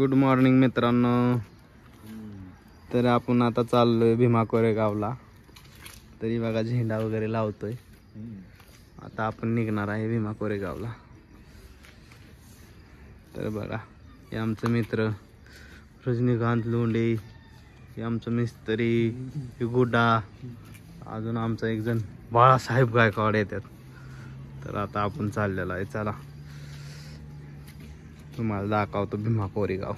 Good morning मित्रांनो. तर आपण आता चाललोय भीमा कोरेगावला. तरी बघा झेंडा वगैरे लावतोय. आता आपण निघणार आहे भीमा कोरेगावला. तर बघा हे आमचं मित्र रजनीकांत लोंढे, हे आमचं मिस्त्री, हे गुड्डा, अजून आमचा एक जण बाळासाहेब गायकवाड येतात. तर आता आपण चाललेलो आहे. चला तुम्हाला दाखवतो भीमा कोरेगाव.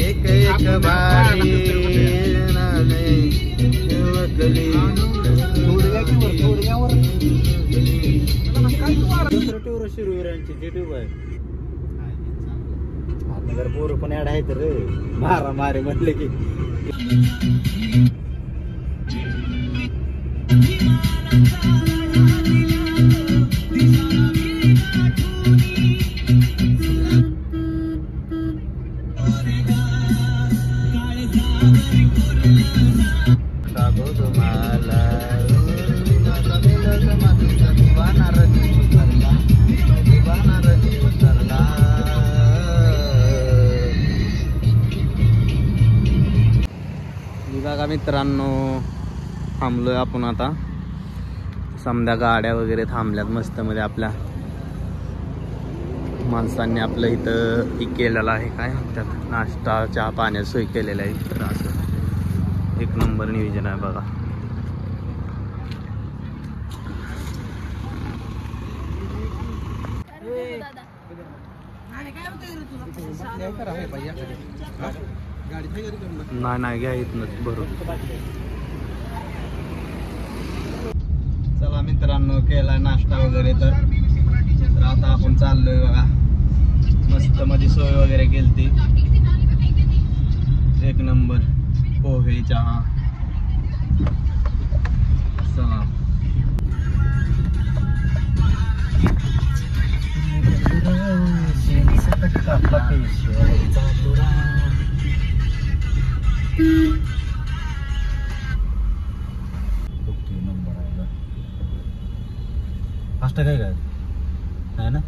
एक एक बारी जर पोरं पण ऍड आहे तर मारा मारे म्हटले की बघा मित्रांनो, थांबलोय आपण आता. समद्या गाड्या वगैरे थांबल्यात मस्त मध्ये. आपल्या माणसांनी आपलं इथं ही केलेलं आहे, काय म्हणतात, नाश्ता चहा पाण्याची सोय केलेली आहे. तर असं एक नंबर नियोजन आहे बघा. नाही घ्या इथनच बरोबर. चला मित्रांनो, केलाय नाश्ता वगैरे. तर आता आपण चाललोय बघा. मस्त मध्ये सोय वगैरे केलती, एक नंबर पोहे चहा. चला फास्ट काय काय आहे ना.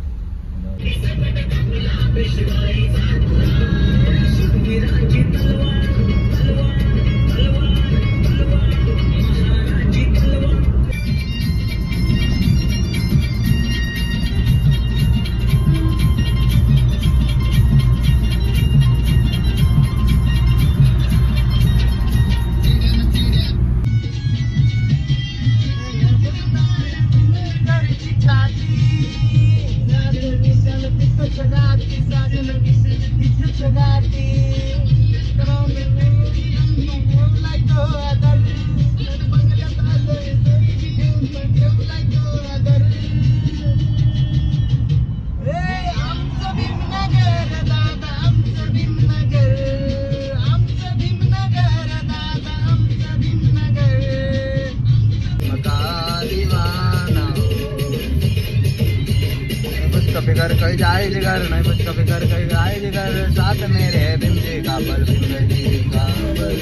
फिकर कहीं जाए जिगर नहीं, बच का फिकर कहीं जाए जिगर, साथ मेरे बिंदे का बल बिंदे का बल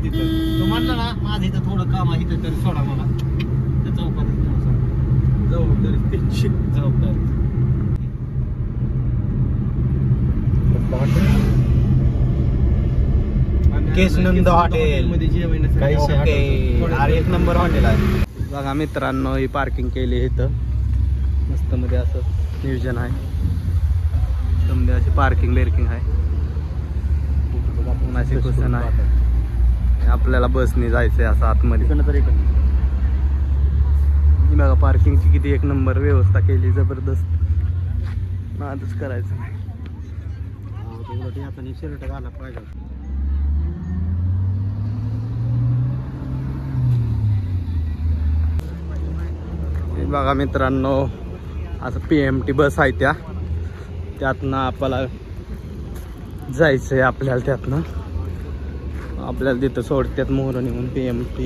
तो म्हणला ना माझं इथं थोडं काम आहे इथं, तरी सोडा मला त्या चौकात जबाबदारी. केशनंद हॉटेल मध्ये जेवण अरे एक नंबर हॉटेल आहे बघा मित्रांनो. ही पार्किंग केली इथं मस्त मध्ये. असं नियोजन आहे, समजा अशी पार्किंग बेर्किंग आहे. अशी कुसन आहे. आपल्याला बसने जायचंय असं आतमध्ये. बघा पार्किंगची किती एक नंबर व्यवस्था केली, जबरदस्त. नादच करायचं नाही. शर्ट घाला पाहिजे. बघा मित्रांनो, आता PMT बस आहे त्यातनं आपल्याला जायचंय. आपल्याला त्यातनं आपल्याला तिथं सोडत्यात मोहरणी म्हणून PMT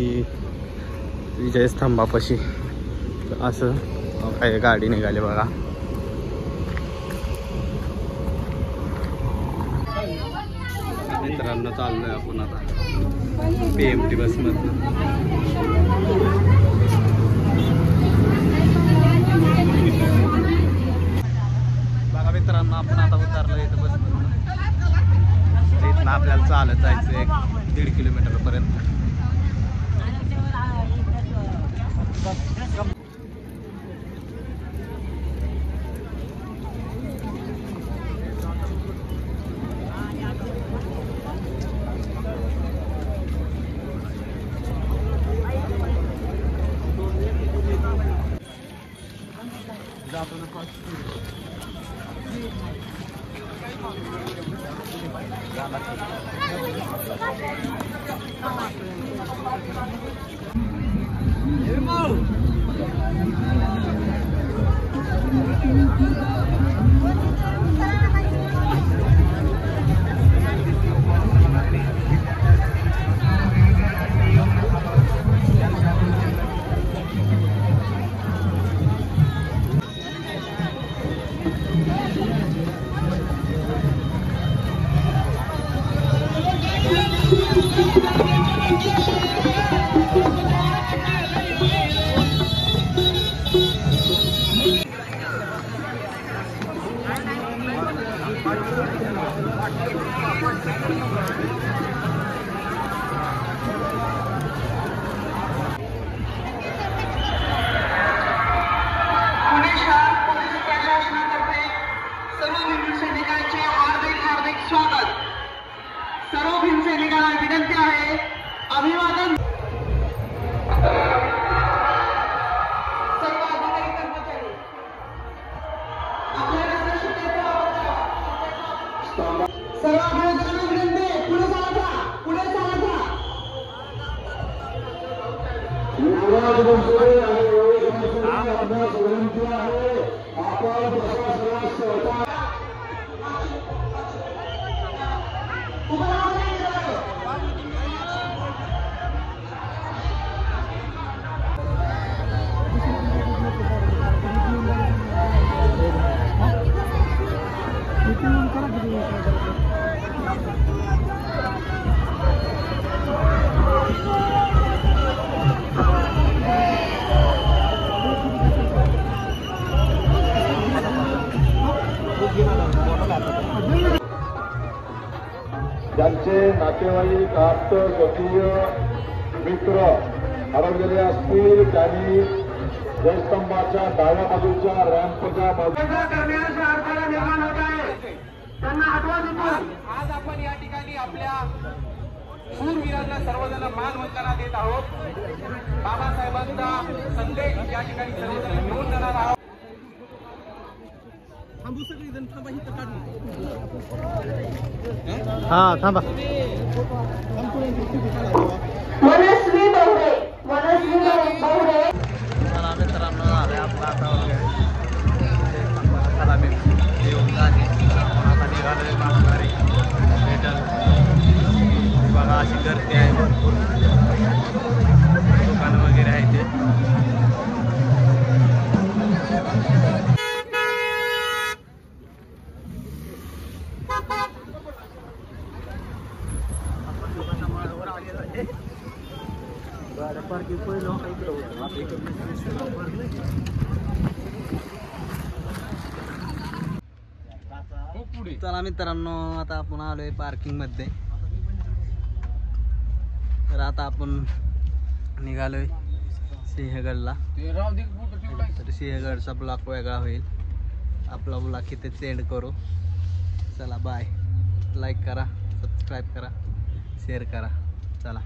विजयस्तंभापाशी. असं काही गाडी निघाली बघा. मित्रांनो चाललोय आपण आता PMT बसमधनं. बघा मित्रांनो, आपण आता उतरलो इथं बसमधनं. इथनं आपल्याला चालत जायचं 1-1.5 किलोमीटर पर्यंत. सर्व भीमसैनिकांना विनंती आहे, अभिवादन. सर्व अधिकारी कर्मचारी सर्व अभिवादनांना विनंती आहे, पुढे चालत पुढे चालत ज्यांचे नातेवाईक आप्त स्वकीय मित्र हरवलेले असतील त्यांनी जयस्तंभाच्या डाव्या बाजूच्या रॅम्पच्या करण्याच्या अडथळा निर्माण होत आहे, त्यांना हटवा देतो. आज आपण या ठिकाणी आपल्या शूरवीरांना सर्वजण मानवंदना देत आहोत. बाबासाहेबांचा संदेश या ठिकाणी सर्वजण घेऊन जाणार आहोत. हा थांबा. मनस्वी बहुरे, मनस्वी बहुरे. चला मित्रांनो, झालंय आपला आता वगैरे. चला मी येऊन जाणे आता निघालोय माघारी. भेटल बघा, अशी गर्दी आहे भरपूर. दुकानं वगैरे आहे ते. चला मित्रांनो, आता आपण आलोय पार्किंग मध्ये. तर आता आपण निघालोय सिंहगडला. तर सिंहगडचा ब्लॉक वेगळा होईल, आपला ब्लॉक इथे सेंड करू. चला बाय. लाईक करा, सबस्क्राईब करा, शेअर करा. चला.